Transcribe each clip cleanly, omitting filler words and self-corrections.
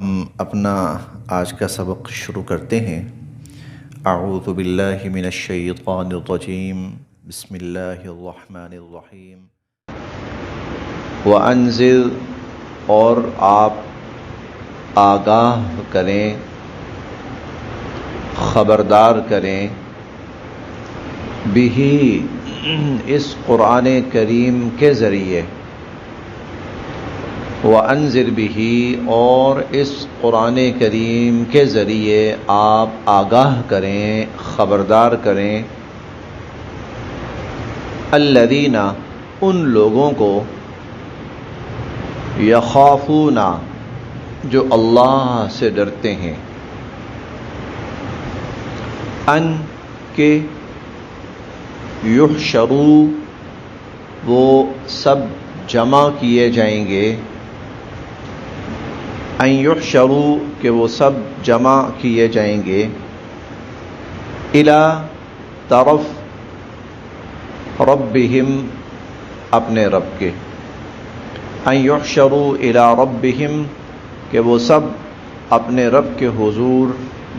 ہم اپنا آج کا سبق شروع کرتے ہیں۔ اعوذ باللہ من الشیطان الرجیم، بسم اللہ الرحمن الرحیم۔ وَأَنذِرْ، اور آپ آگاہ کریں، خبردار کریں، بِہِ، اس قرآن کریم کے ذریعے، وَأَنذِرْ بِہِ، اور اس قرآن کریم کے ذریعے آپ آگاہ کریں، خبردار کریں، الذین، ان لوگوں کو، یخافون، جو اللہ سے ڈرتے ہیں، ان کے، یحشروا، وہ سب جمع کیے جائیں گے، ان یحشروا، کہ وہ سب جمع کیے جائیں گے، الی، طرف، ربہم، اپنے رب کے، ان یحشروا الی ربہم، کہ وہ سب اپنے رب کے حضور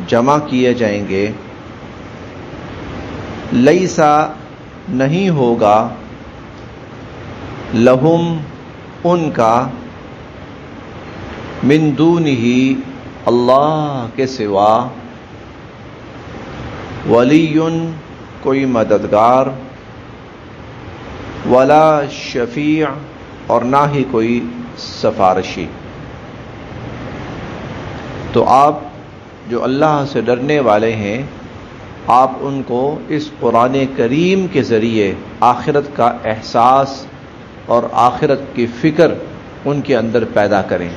جمع کیے جائیں گے، لیسا، نہیں ہوگا، لہم، ان کا، من دونہ، اللہ کے سوا، ولی، کوئی مددگار، ولا شفیع، اور نہ ہی کوئی سفارشی۔ تو آپ جو اللہ سے ڈرنے والے ہیں، آپ ان کو اس قرآن کریم کے ذریعے آخرت کا احساس اور آخرت کی فکر ان کے اندر پیدا کریں،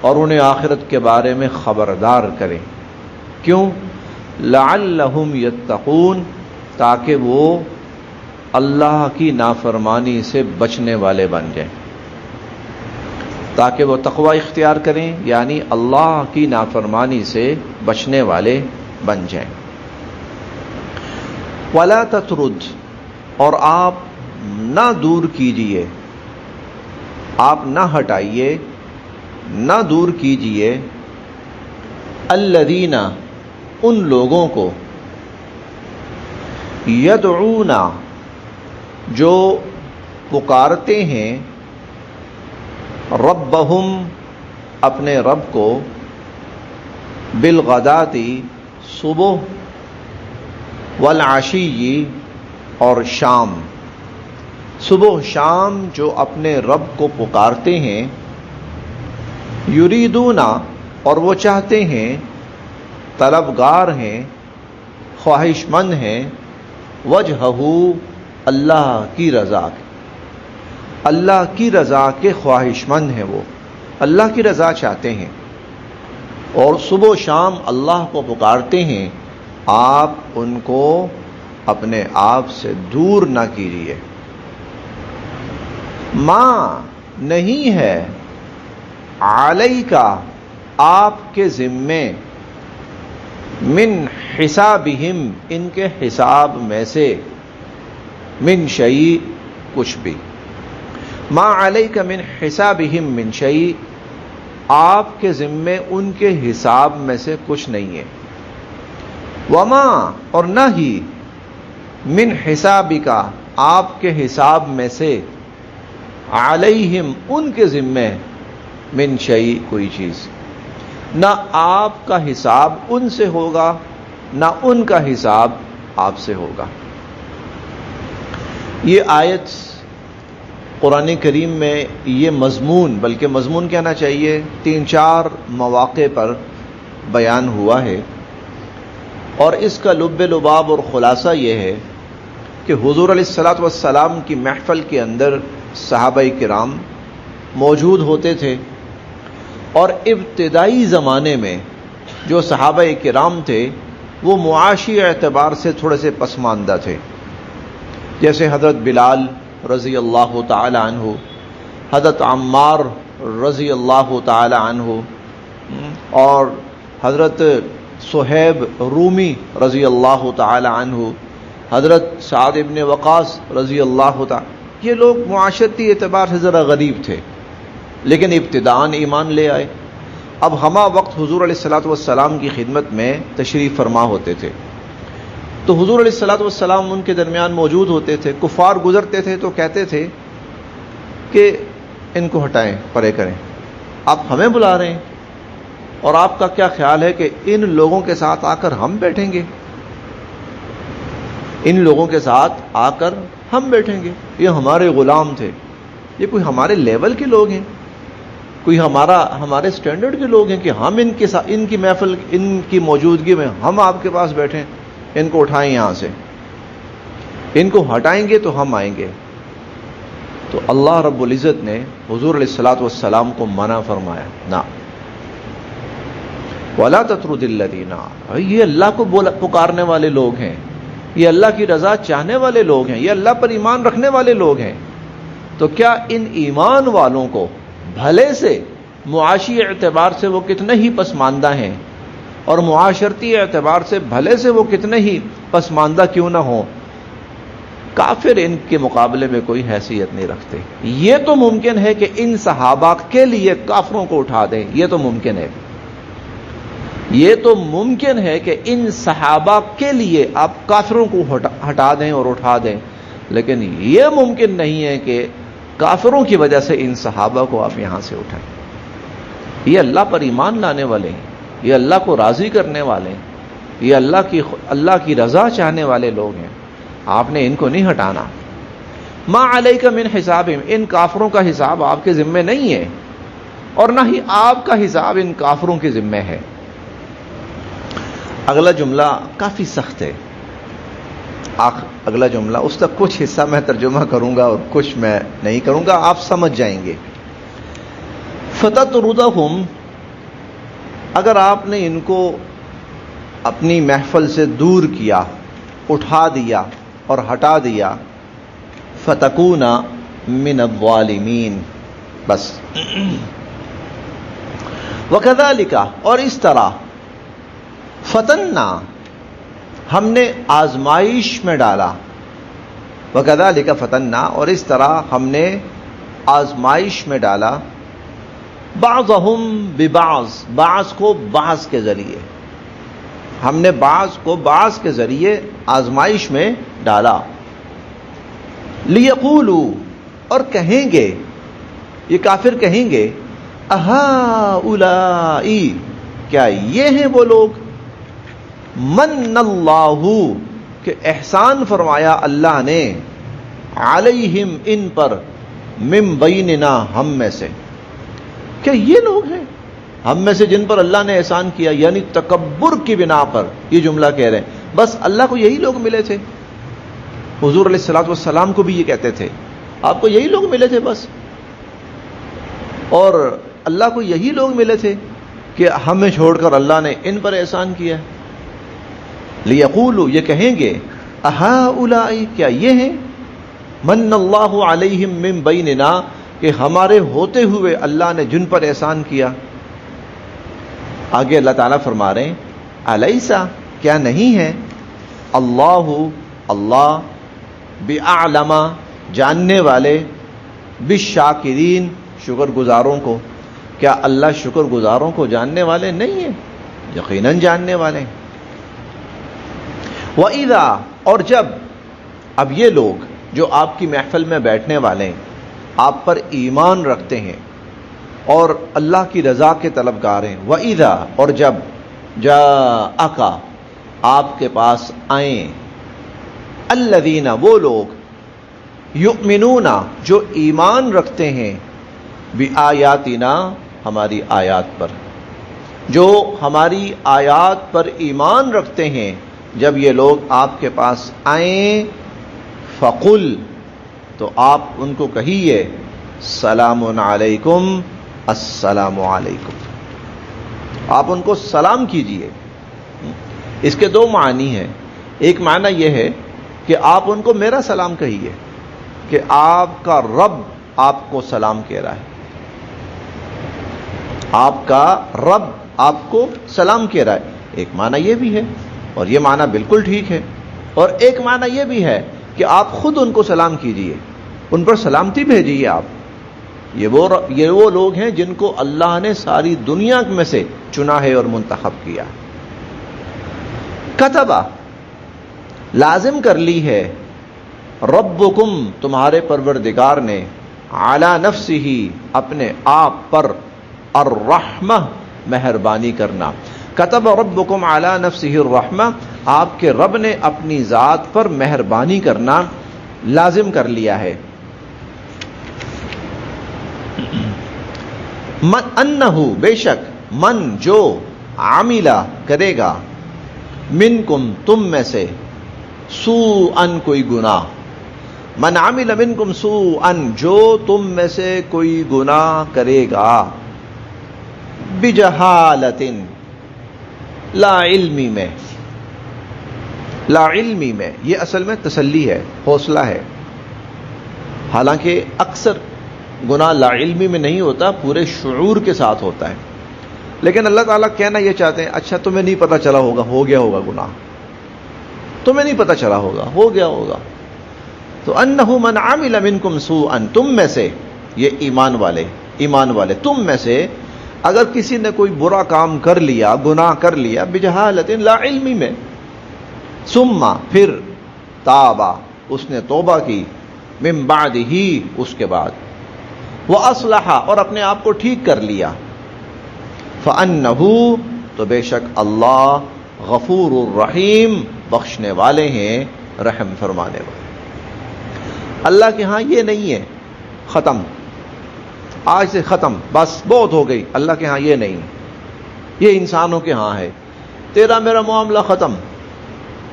اور انہیں آخرت کے بارے میں خبردار کریں۔ کیوں؟ لعلہم یتقون، تاکہ وہ اللہ کی نافرمانی سے بچنے والے بن جائیں، تاکہ وہ تقوی اختیار کریں، یعنی اللہ کی نافرمانی سے بچنے والے بن جائیں۔ ولا تطرد، اور آپ نہ دور کیجئے، آپ نہ ہٹائیے، نہ دور کیجئے، الذین، ان لوگوں کو، یدعون، جو پکارتے ہیں، ربہم، اپنے رب کو، بالغداۃ، صبح، والعشی، اور شام، صبح شام جو اپنے رب کو پکارتے ہیں، یریدون، اور وہ چاہتے ہیں، طلبگار ہیں، خواہش مند ہیں، وجہہ، اللہ کی رضا کے، اللہ کی رضا کے خواہش مند ہیں، وہ اللہ کی رضا چاہتے ہیں، اور صبح و شام اللہ کو پکارتے ہیں۔ آپ ان کو اپنے آپ سے دور نہ کیجیے۔ ما، نہیں ہے، علیکا، آپ کے ذمے، من حسابہم، ان کے حساب میں سے، من شیء، کچھ بھی، ما علیک من حسابہم من شیء، آپ کے ذمے ان کے حساب میں سے کچھ نہیں ہے، وما، اور نہ ہی، من حسابک، آپ کے حساب میں سے، علیہم، ان کے ذمے، من شیء، کوئی چیز، نہ آپ کا حساب ان سے ہوگا، نہ ان کا حساب آپ سے ہوگا۔ یہ آیت قرآن کریم میں یہ مضمون، بلکہ مضمون کہنا چاہیے، 3-4 مواقع پر بیان ہوا ہے، اور اس کا لب لباب اور خلاصہ یہ ہے کہ حضور علیہ الصلاۃ والسلام کی محفل کے اندر صحابہ کرام موجود ہوتے تھے، اور ابتدائی زمانے میں جو صحابہ کرام تھے وہ معاشی اعتبار سے تھوڑے سے پسماندہ تھے، جیسے حضرت بلال رضی اللہ تعالی عنہ، حضرت عمار رضی اللہ تعالی عنہ، اور حضرت صہیب رومی رضی اللہ تعالی عنہ، حضرت سعد ابن وقاص رضی اللہ تعالی، یہ لوگ معاشرتی اعتبار سے ذرا غریب تھے، لیکن ابتداءً ایمان لے آئے۔ اب ہمہ وقت حضور علیہ الصلوۃ والسلام کی خدمت میں تشریف فرما ہوتے تھے، تو حضور علیہ الصلوۃ والسلام ان کے درمیان موجود ہوتے تھے. کفار گزرتے تھے تو کہتے تھے کہ ان کو ہٹائیں، پرے کریں، آپ ہمیں بلا رہے ہیں اور آپ کا کیا خیال ہے کہ ان لوگوں کے ساتھ آ کر ہم بیٹھیں گے؟ ان لوگوں کے ساتھ آ کر ہم بیٹھیں گے؟ یہ ہمارے غلام تھے، یہ کوئی ہمارے لیول کے لوگ ہیں، کوئی ہمارے سٹینڈرڈ کے لوگ ہیں کہ ہم ان کی محفل، ان کی موجودگی میں ہم آپ کے پاس بیٹھیں؟ ان کو اٹھائیں یہاں سے، ان کو ہٹائیں گے تو ہم آئیں گے. تو اللہ رب العزت نے حضور علیہ الصلوۃ والسلام کو منع فرمایا، نہ وَلَا تَطْرُدِ الَّذِينَ، یہ اللہ کو پکارنے والے لوگ ہیں، یہ اللہ کی رضا چاہنے والے لوگ ہیں، یہ اللہ پر ایمان رکھنے والے لوگ ہیں. تو کیا ان ایمان والوں کو بھلے سے معاشی اعتبار سے وہ کتنے ہی پسماندہ ہیں اور معاشرتی اعتبار سے بھلے سے وہ کتنے ہی پسماندہ کیوں نہ ہوں، کافر ان کے مقابلے میں کوئی حیثیت نہیں رکھتے؟ یہ تو ممکن ہے کہ ان صحابہ کے لیے کافروں کو اٹھا دیں، یہ تو ممکن ہے، یہ تو ممکن ہے کہ ان صحابہ کے لیے آپ کافروں کو ہٹا دیں اور اٹھا دیں، لیکن یہ ممکن نہیں ہے کہ کافروں کی وجہ سے ان صحابہ کو آپ یہاں سے اٹھائیں. یہ اللہ پر ایمان لانے والے ہیں، یہ اللہ کو راضی کرنے والے ہیں، یہ اللہ کی رضا چاہنے والے لوگ ہیں، آپ نے ان کو نہیں ہٹانا. ما علیک من حسابہم، ان کافروں کا حساب آپ کے ذمے نہیں ہے اور نہ ہی آپ کا حساب ان کافروں کے ذمے ہے. اگلا جملہ کافی سخت ہے، اگلا جملہ، اس تک کچھ حصہ میں ترجمہ کروں گا اور کچھ میں نہیں کروں گا، آپ سمجھ جائیں گے. فَتَطْرُدَهُمْ، اگر آپ نے ان کو اپنی محفل سے دور کیا، اٹھا دیا اور ہٹا دیا، فَتَكُونَ مِنَ الظَّالِمِينَ، بس. وَكَذَلِكَ، اور اس طرح، فتننا، ہم نے آزمائش میں ڈالا، وَكَذَلِكَ فتننا، اور اس طرح ہم نے آزمائش میں ڈالا، بعضهم ببعض، بعض کو بعض کے ذریعے، ہم نے بعض کو بعض کے ذریعے آزمائش میں ڈالا. لِيَقُولُوا، اور کہیں گے، یہ کافر کہیں گے، أَهَٰؤُلَاءِ، کیا یہ ہیں وہ لوگ، من اللہ، کہ احسان فرمایا اللہ نے، علیہم، ان پر، من بیننا، ہم میں سے، کہ یہ لوگ ہیں ہم میں سے جن پر اللہ نے احسان کیا، یعنی تکبر کی بنا پر یہ جملہ کہہ رہے ہیں. بس اللہ کو یہی لوگ ملے تھے، حضور علیہ الصلوۃ والسلام کو بھی یہ کہتے تھے، آپ کو یہی لوگ ملے تھے بس، اور اللہ کو یہی لوگ ملے تھے کہ ہمیں چھوڑ کر اللہ نے ان پر احسان کیا. لیقولوا، یہ کہیں گے، اہؤلاء، کیا یہ ہیں، من اللہ علیہم من بیننا، کہ ہمارے ہوتے ہوئے اللہ نے جن پر احسان کیا. آگے اللہ تعالیٰ فرما رہے ہیں، الیسا، کیا نہیں ہے، اللہ بِأَعْلَمَ، جاننے والے، بالشاکرین، شکر گزاروں کو، کیا اللہ شکر گزاروں کو جاننے والے نہیں ہیں؟ یقیناً جاننے والے ہیں. وَإِذَا، اور جب، اب یہ لوگ جو آپ کی محفل میں بیٹھنے والے ہیں، آپ پر ایمان رکھتے ہیں اور اللہ کی رضا کے طلبگار ہیں، وَإِذَا، اور جب، جَاءَكَ، آپ کے پاس آئیں، الَّذِينَ، وہ لوگ، یؤمنون، جو ایمان رکھتے ہیں، بِآیاتنا، ہماری آیات پر، جو ہماری آیات پر ایمان رکھتے ہیں، جب یہ لوگ آپ کے پاس آئیں، فقل، تو آپ ان کو کہیے، سلام علیکم، السلام علیکم، آپ ان کو سلام کیجئے. اس کے دو معنی ہیں. ایک معنی یہ ہے کہ آپ ان کو میرا سلام کہیے، کہ آپ کا رب آپ کو سلام کہہ رہا ہے، آپ کا رب آپ کو سلام کہہ رہا ہے. ایک معنی یہ بھی ہے، اور یہ معنی بالکل ٹھیک ہے. اور ایک معنی یہ بھی ہے کہ آپ خود ان کو سلام کیجئے، ان پر سلامتی بھیجیے آپ. یہ وہ لوگ ہیں جن کو اللہ نے ساری دنیا میں سے چنا ہے اور منتخب کیا. کتبہ لازم کر لی ہے ربکم تمہارے پروردگار نے علی نفسہ اپنے آپ پر الرحمہ مہربانی کرنا. کتب ربکم علی نفسہ الرحمہ آپ کے رب نے اپنی ذات پر مہربانی کرنا لازم کر لیا ہے. من انہو بے شک من جو عاملہ کرے گا منکم تم میں سے سوءن کوئی گناہ. من عمل منکم سوءن جو تم میں سے کوئی گناہ کرے گا بجہالت لا علمی میں. لا علمی میں یہ اصل میں تسلی ہے، حوصلہ ہے. حالانکہ اکثر گناہ لا علمی میں نہیں ہوتا، پورے شعور کے ساتھ ہوتا ہے. لیکن اللہ تعالیٰ کہنا یہ چاہتے ہیں اچھا تمہیں نہیں پتا چلا ہوگا، ہو گیا ہوگا گناہ، تمہیں نہیں پتا چلا ہوگا، ہو گیا ہوگا. تو انہو من عمل منکم سوءا تم میں سے، یہ ایمان والے تم میں سے اگر کسی نے کوئی برا کام کر لیا، گناہ کر لیا بجہالت لا علمی میں، ثم پھر تابا اس نے توبہ کی، من بعد ہی اس کے بعد، واصلح اور اپنے آپ کو ٹھیک کر لیا، فانہ تو بے شک اللہ غفور الرحیم بخشنے والے ہیں، رحم فرمانے والے. اللہ کے ہاں یہ نہیں ہے ختم، آج سے ختم، بس بہت ہو گئی. اللہ کے ہاں یہ نہیں، یہ انسانوں کے ہاں ہے. تیرا میرا معاملہ ختم،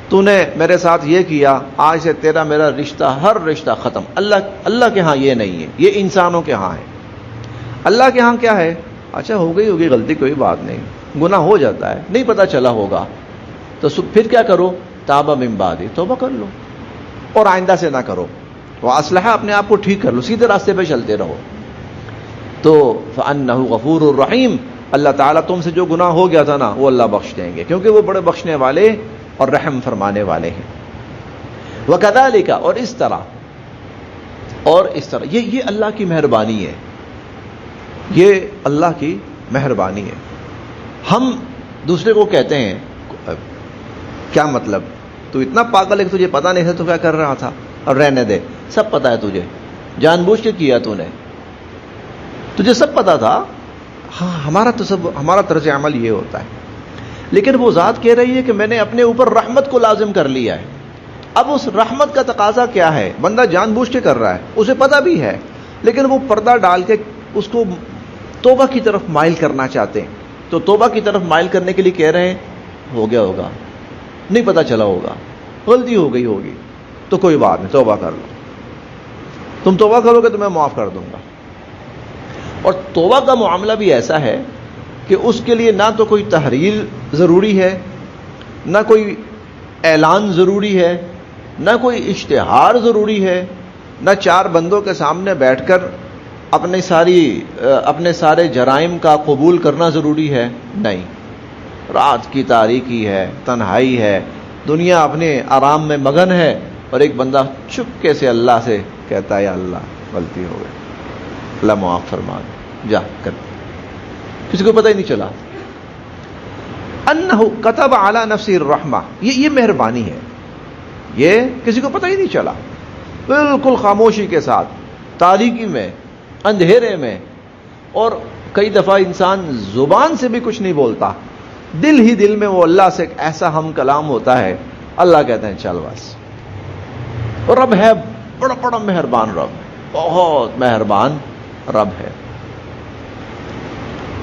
تو نے میرے ساتھ یہ کیا، آج سے تیرا میرا رشتہ، ہر رشتہ ختم. اللہ کے ہاں یہ نہیں ہے، یہ انسانوں کے ہاں ہے. اللہ کے ہاں کیا ہے؟ اچھا ہو گئی ہوگی غلطی، کوئی بات نہیں، گناہ ہو جاتا ہے، نہیں پتا چلا ہوگا تو پھر کیا کرو؟ تابا من بعد، توبہ کر لو اور آئندہ سے نہ کرو. واصلح اپنے آپ کو ٹھیک کر لو، سیدھے راستے پہ چلتے رہو. تو فانہ غفور الرحیم، اللہ تعالیٰ تم سے جو گناہ ہو گیا تھا نا وہ اللہ بخش دیں گے، کیونکہ وہ بڑے بخشنے والے اور رحم فرمانے والے ہیں. وکذالک اور اس طرح یہ اللہ کی مہربانی ہے، یہ اللہ کی مہربانی ہے. ہم دوسرے کو کہتے ہیں کیا مطلب، تو اتنا پاگل ہے کہ تجھے پتا نہیں تھا تو کیا کر رہا تھا، اور رہنے دے، سب پتا ہے تجھے، جان بوجھ کے کیا تو نے، تجھے سب پتا تھا. ہاں ہمارا طرز عمل یہ ہوتا ہے. لیکن وہ ذات کہہ رہی ہے کہ میں نے اپنے اوپر رحمت کو لازم کر لیا ہے. اب اس رحمت کا تقاضا کیا ہے؟ بندہ جان بوجھ کے کر رہا ہے، اسے پتا بھی ہے، لیکن وہ پردہ ڈال کے اس کو توبہ کی طرف مائل کرنا چاہتے ہیں. تو توبہ کی طرف مائل کرنے کے لیے کہہ رہے ہیں ہو گیا ہوگا، نہیں پتا چلا ہوگا، غلطی ہو گئی ہوگی، تو کوئی بات نہیں، توبہ کر لو. تم توبہ کرو گے تو میں معاف کر دوں گا. اور توبہ کا معاملہ بھی ایسا ہے کہ اس کے لیے نہ تو کوئی تحریر ضروری ہے، نہ کوئی اعلان ضروری ہے، نہ کوئی اشتہار ضروری ہے، نہ چار بندوں کے سامنے بیٹھ کر اپنے سارے جرائم کا قبول کرنا ضروری ہے. نہیں، رات کی تاریکی ہے، تنہائی ہے، دنیا اپنے آرام میں مگن ہے، اور ایک بندہ چپکے سے اللہ سے کہتا ہے یا اللہ غلطی ہو گئی، اللہ معاف فرما دے، جا کر، کسی کو پتہ ہی نہیں چلا. انہ کتب علی نفسہ الرحمہ، یہ مہربانی ہے، یہ کسی کو پتہ ہی نہیں چلا، بالکل خاموشی کے ساتھ، تاریکی میں، اندھیرے میں. اور کئی دفعہ انسان زبان سے بھی کچھ نہیں بولتا، دل ہی دل میں وہ اللہ سے ایسا ہم کلام ہوتا ہے، اللہ کہتے ہیں چل بس. اور رب ہے بڑا بڑا مہربان، رب بہت مہربان رب ہے.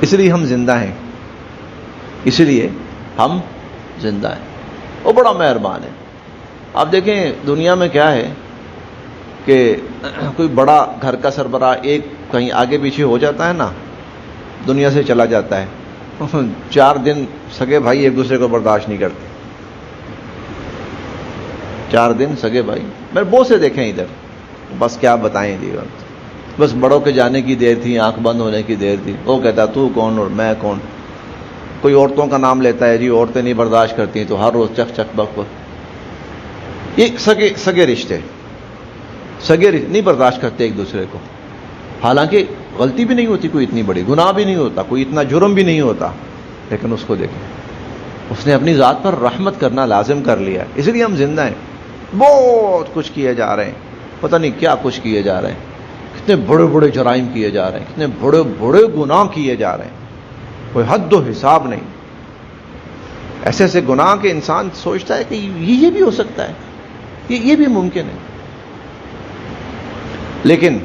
اس لیے ہم زندہ ہیں، اس لیے ہم زندہ ہیں، وہ بڑا مہربان ہے. آپ دیکھیں دنیا میں کیا ہے کہ کوئی بڑا گھر کا سربراہ ایک کہیں آگے پیچھے ہو جاتا ہے نا، دنیا سے چلا جاتا ہے، 4 دن سگے بھائی ایک دوسرے کو برداشت نہیں کرتے. 4 دن سگے بھائی، میں بہت سے دیکھیں ادھر، بس کیا بتائیں جی، بس بڑوں کے جانے کی دیر تھی، آنکھ بند ہونے کی دیر تھی. وہ کہتا تو کون اور میں کون. کوئی عورتوں کا نام لیتا ہے، جی عورتیں نہیں برداشت کرتی تو ہر روز چک چک بک بک. یہ سگے رشتے نہیں برداشت کرتے ایک دوسرے کو. حالانکہ غلطی بھی نہیں ہوتی کوئی اتنی بڑی، گناہ بھی نہیں ہوتا، کوئی اتنا جرم بھی نہیں ہوتا، لیکن اس کو دیکھیں، اس نے اپنی ذات پر رحمت کرنا لازم کر لیا، اس لیے ہم زندہ ہیں۔ بہت کچھ کیے جا رہے ہیں، پتہ نہیں کیا کچھ کیے جا رہے ہیں، کتنے بڑے بڑے جرائم کیے جا رہے ہیں، کتنے بڑے بڑے گناہ کیے جا رہے ہیں، کوئی حد و حساب نہیں۔ ایسے ایسے گناہ کے انسان سوچتا ہے کہ یہ بھی ہو سکتا ہے، یہ بھی ممکن ہے، لیکن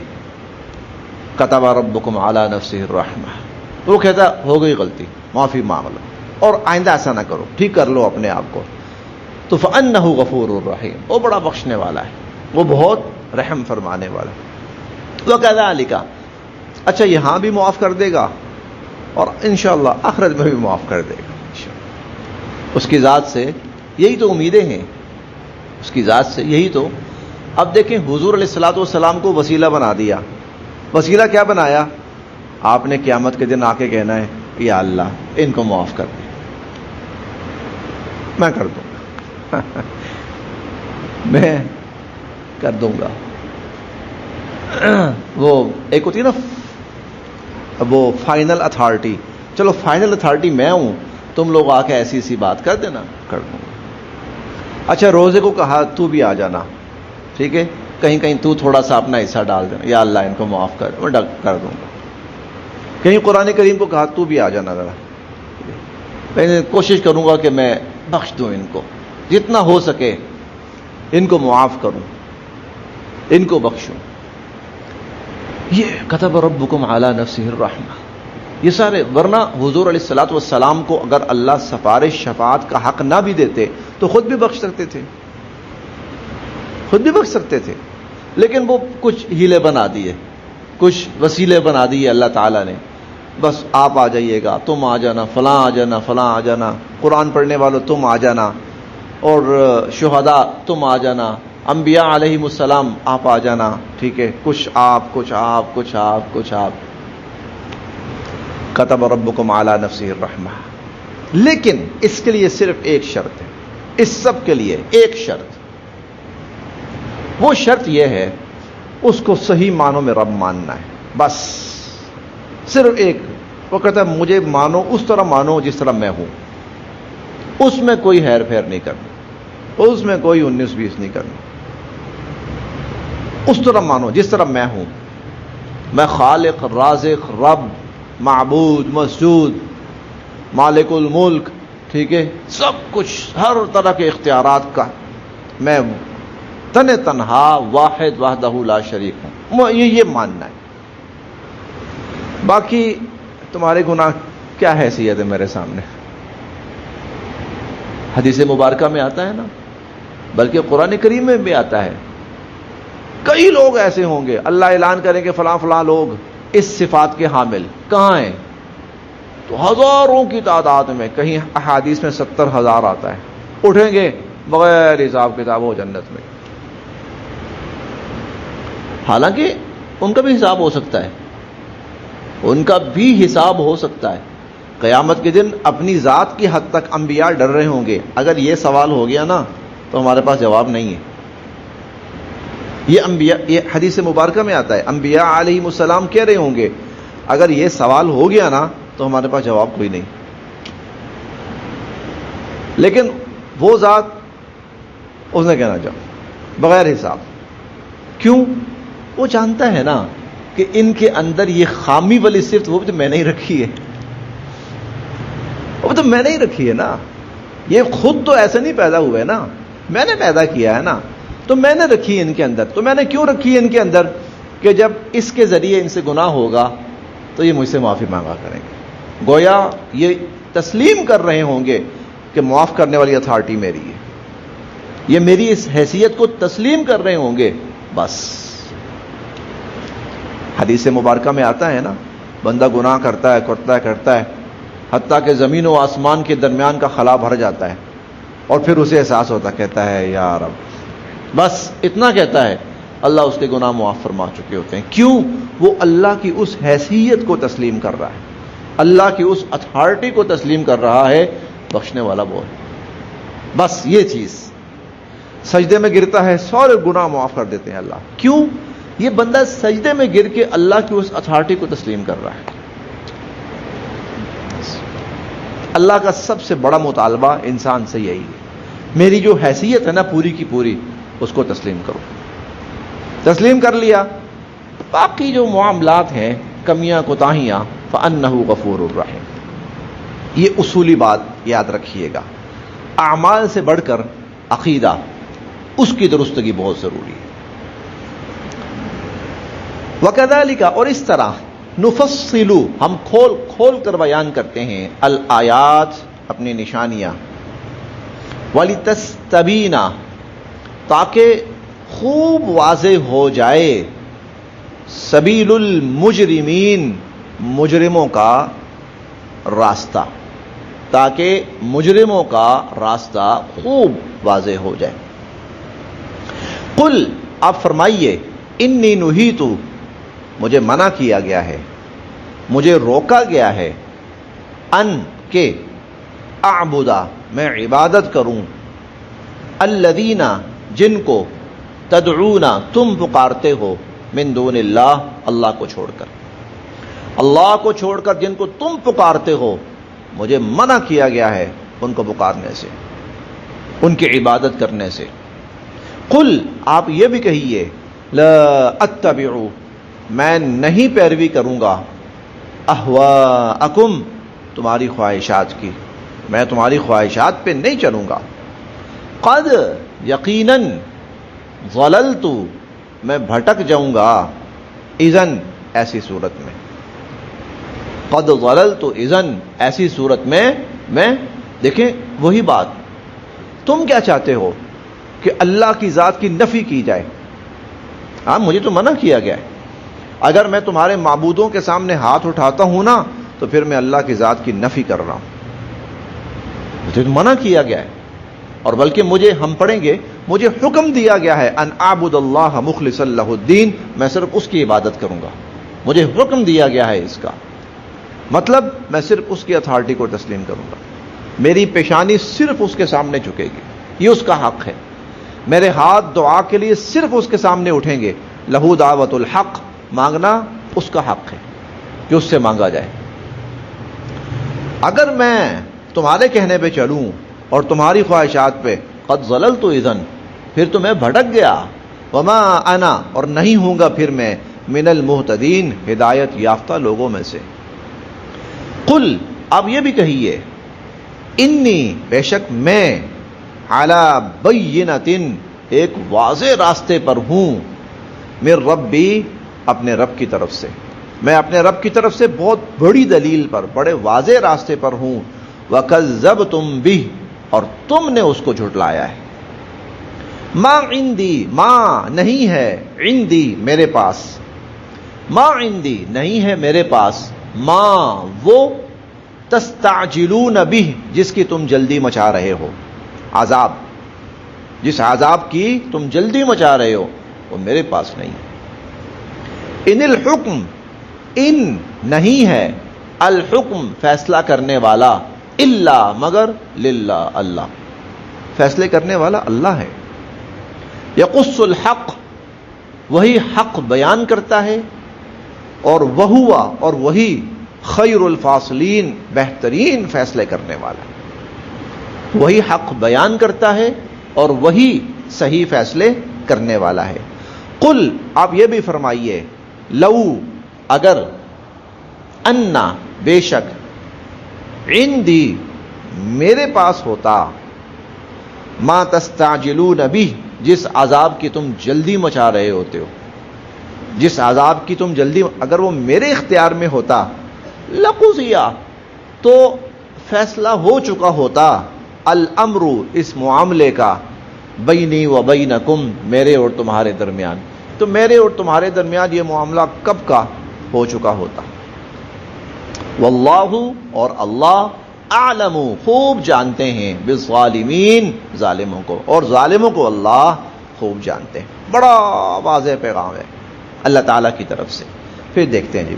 کتب ربکم علی نفسہ الرحمہ، وہ کہتا ہو گئی غلطی، معافی مانگ لو اور آئندہ ایسا نہ کرو، ٹھیک کر لو اپنے آپ کو، تو فإنہ غفور الرحیم، وہ بڑا بخشنے والا ہے، وہ بہت رحم فرمانے والا ہے۔ وکذالک، اچھا یہاں بھی معاف کر دے گا اور انشاءاللہ آخرت میں بھی معاف کر دے گا، اس کی ذات سے یہی تو امیدیں ہیں، اس کی ذات سے یہی تو۔ اب دیکھیں حضور علیہ الصلوۃ والسلام کو وسیلہ بنا دیا، وسیلہ کیا بنایا؟ آپ نے قیامت کے دن آ کے کہنا ہے یا اللہ ان کو معاف کر دیں، میں کر دوں گا میں کر دوں گا۔ وہ ایک ہوتی ہے نا وہ فائنل اتھارٹی، چلو فائنل اتھارٹی میں ہوں، تم لوگ آ کے ایسی ایسی بات کر دینا، کر دوں گا۔ اچھا روزے کو کہا تو بھی آ جانا، ٹھیک ہے، کہیں کہیں تو تھوڑا سا اپنا حصہ ڈال دینا، یا اللہ ان کو معاف کر، میں کر دوں گا۔ کہیں قرآن کریم کو کہا تو بھی آ جانا ذرا، میں کوشش کروں گا کہ میں بخش دوں ان کو، جتنا ہو سکے ان کو معاف کروں، ان کو بخشوں۔ یہ کتب ربکم علی نفسہ الرحمہ، یہ سارے، ورنہ حضور علیہ الصلوۃ والسلام کو اگر اللہ سفارش شفاعت کا حق نہ بھی دیتے تو خود بھی بخش سکتے تھے، خود بھی بخش سکتے تھے، لیکن وہ کچھ ہیلے بنا دیے، کچھ وسیلے بنا دیے اللہ تعالیٰ نے، بس آپ آ جائیے گا، تم آ جانا، فلاں آ جانا، فلاں آ جانا، قرآن پڑھنے والوں تم آ جانا، اور شہداء تم آ جانا، انبیاء علیہم السلام آپ آ جانا، ٹھیک ہے، کچھ آپ کچھ آپ کچھ آپ کچھ آپ۔ کتب ربکم علی نفسہ الرحمہ، لیکن اس کے لیے صرف ایک شرط ہے، اس سب کے لیے ایک شرط، وہ شرط یہ ہے اس کو صحیح معنوں میں رب ماننا ہے، بس صرف ایک۔ وہ کہتا ہے مجھے مانو، اس طرح مانو جس طرح میں ہوں، اس میں کوئی ہیر پھیر نہیں کرنا، اس میں کوئی 19-20 نہیں کرنا، اس طرح مانو جس طرح میں ہوں، میں خالق، رازق، رب، معبود، مسجود، مالک الملک، ٹھیک ہے، سب کچھ، ہر طرح کے اختیارات کا میں تنہا واحد وحدہ لا شریک ہوں، یہ ماننا ہے۔ باقی تمہارے گناہ کیا حیثیت ہے میرے سامنے؟ حدیث مبارکہ میں آتا ہے نا، بلکہ قرآن کریم میں بھی آتا ہے، کئی لوگ ایسے ہوں گے، اللہ اعلان کریں کہ فلاں فلاں لوگ اس صفات کے حامل کہاں ہیں، تو ہزاروں کی تعداد میں، کہیں احادیث میں 70,000 آتا ہے، اٹھیں گے بغیر حساب کتاب ہو جنت میں۔ حالانکہ ان کا بھی حساب ہو سکتا ہے، ان کا بھی حساب ہو سکتا ہے، قیامت کے دن اپنی ذات کی حد تک انبیاء ڈر رہے ہوں گے، اگر یہ سوال ہو گیا نا تو ہمارے پاس جواب نہیں ہے۔ یہ انبیاء، یہ حدیث مبارکہ میں آتا ہے، انبیاء علیہم السلام کہہ رہے ہوں گے اگر یہ سوال ہو گیا نا تو ہمارے پاس جواب کوئی نہیں، لیکن وہ ذات اس نے کہنا چاہو بغیر حساب، کیوں؟ وہ جانتا ہے نا کہ ان کے اندر یہ خامی والی صفت وہ بھی تو میں نے ہی رکھی ہے، وہ تو میں نے ہی رکھی ہے نا، یہ خود تو ایسے نہیں پیدا ہوئے ہے نا، میں نے پیدا کیا ہے نا، تو میں نے رکھی ہے ان کے اندر۔ تو میں نے کیوں رکھی ہے ان کے اندر؟ کہ جب اس کے ذریعے ان سے گناہ ہوگا تو یہ مجھ سے معافی مانگا کریں گے، گویا یہ تسلیم کر رہے ہوں گے کہ معاف کرنے والی اتھارٹی میری ہے، یہ میری اس حیثیت کو تسلیم کر رہے ہوں گے، بس۔ حدیث مبارکہ میں آتا ہے نا، بندہ گناہ کرتا ہے حتیٰ کہ زمین و آسمان کے درمیان کا خلا بھر جاتا ہے، اور پھر اسے احساس ہوتا، کہتا ہے یا رب، بس اتنا کہتا ہے، اللہ اس کے گناہ معاف فرما چکے ہوتے ہیں۔ کیوں؟ وہ اللہ کی اس حیثیت کو تسلیم کر رہا ہے، اللہ کی اس اتھارٹی کو تسلیم کر رہا ہے، بخشنے والا وہ ہے، بس یہ چیز۔ سجدے میں گرتا ہے، سارے گناہ معاف کر دیتے ہیں اللہ، کیوں؟ یہ بندہ سجدے میں گر کے اللہ کی اس اتھارٹی کو تسلیم کر رہا ہے. اللہ کا سب سے بڑا مطالبہ انسان سے یہی ہے، میری جو حیثیت ہے نا پوری کی پوری، اس کو تسلیم کرو. تسلیم کر لیا، باقی جو معاملات ہیں کمیاں کوتاہیاں فَأَنَّهُ غَفُورٌ رَحِيمٌ. یہ اصولی بات یاد رکھیے گا. اعمال سے بڑھ کر عقیدہ، اس کی درستگی بہت ضروری ہے. وَكَذَلِكَ، اور اس طرح نفصل، ہم کھول کھول کر بیان کرتے ہیں، الآیات، اپنی نشانیاں، وَلِتَسْتَبِينَ، تاکہ خوب واضح ہو جائے، سبیل المجرمین، مجرموں کا راستہ، تاکہ مجرموں کا راستہ خوب واضح ہو جائے. قل، آپ فرمائیے، انی نہیت، مجھے منع کیا گیا ہے، مجھے روکا گیا ہے، ان کہ اعبدا، میں عبادت کروں، الذین، جن کو، تدعون، تم پکارتے ہو، من دون اللہ، اللہ کو چھوڑ کر، اللہ کو چھوڑ کر جن کو تم پکارتے ہو، مجھے منع کیا گیا ہے ان کو پکارنے سے، ان کی عبادت کرنے سے. قل، آپ یہ بھی کہیے، لا اتبع، میں نہیں پیروی کروں گا، اہواءکم، تمہاری خواہشات کی، میں تمہاری خواہشات پہ نہیں چلوں گا. قد، یقیناً، ضللت، میں بھٹک جاؤں گا، اذن، ایسی صورت میں، قد ضللت اذن، ایسی صورت میں دیکھیں وہی بات، تم کیا چاہتے ہو کہ اللہ کی ذات کی نفی کی جائے. ہاں، مجھے تو منع کیا گیا ہے، اگر میں تمہارے معبودوں کے سامنے ہاتھ اٹھاتا ہوں نا تو پھر میں اللہ کی ذات کی نفی کر رہا ہوں، مجھے تو منع کیا گیا ہے. اور بلکہ مجھے، ہم پڑھیں گے، مجھے حکم دیا گیا ہے ان اعبد اللہ مخلصا لہ الدین، میں صرف اس کی عبادت کروں گا، مجھے حکم دیا گیا ہے اس کا، مطلب میں صرف اس کی اتھارٹی کو تسلیم کروں گا، میری پیشانی صرف اس کے سامنے جھکے گی، یہ اس کا حق ہے. میرے ہاتھ دعا کے لیے صرف اس کے سامنے اٹھیں گے، لہو دعوت الحق، مانگنا اس کا حق ہے کہ اس سے مانگا جائے. اگر میں تمہارے کہنے پہ چلوں اور تمہاری خواہشات پہ، قد ضللت اذن، پھر تو میں بھٹک گیا، وما انا، اور نہیں ہوں گا پھر میں، من المہتدین، ہدایت یافتہ لوگوں میں سے. قل، آپ یہ بھی کہیے، انی، بے شک میں، علی بینۃ، ایک واضح راستے پر ہوں، من ربی، اپنے رب کی طرف سے، میں اپنے رب کی طرف سے بہت بڑی دلیل پر، بڑے واضح راستے پر ہوں. وَكَذَّبْتُمْ بِهِ، اور تم نے اس کو جھٹلایا ہے. ما عندی، ما نہیں ہے، عندی میرے پاس، ما عندی نہیں ہے میرے پاس، ما وہ، تستعجلون بہ، جس کی تم جلدی مچا رہے ہو، عذاب، جس عذاب کی تم جلدی مچا رہے ہو، وہ میرے پاس نہیں. ان الحکم، ان نہیں ہے، الحکم فیصلہ کرنے والا، الا مگر، للہ اللہ، فیصلے کرنے والا اللہ ہے. یقص الحق، وہی حق بیان کرتا ہے، اور وہوا، اور وہی خیر الفاصلین، بہترین فیصلے کرنے والا، وہی حق بیان کرتا ہے اور وہی صحیح فیصلے کرنے والا ہے. قل، آپ یہ بھی فرمائیے، لو، اگر، انا، بے شک، عندی، میرے پاس ہوتا، ما تستعجلون بہ، جس عذاب کی تم جلدی مچا رہے ہوتے ہو، جس عذاب کی تم جلدی، اگر وہ میرے اختیار میں ہوتا، لقضی، تو فیصلہ ہو چکا ہوتا، الامر، اس معاملے کا، بینی و بینکم، میرے اور تمہارے درمیان، تو میرے اور تمہارے درمیان یہ معاملہ کب کا ہو چکا ہوتا. واللہ، اور اللہ، اعلم، خوب جانتے ہیں، بالظالمین، ظالموں کو، اور ظالموں کو اللہ خوب جانتے ہیں. بڑا واضح پیغام ہے اللہ تعالیٰ کی طرف سے. پھر دیکھتے ہیں جی.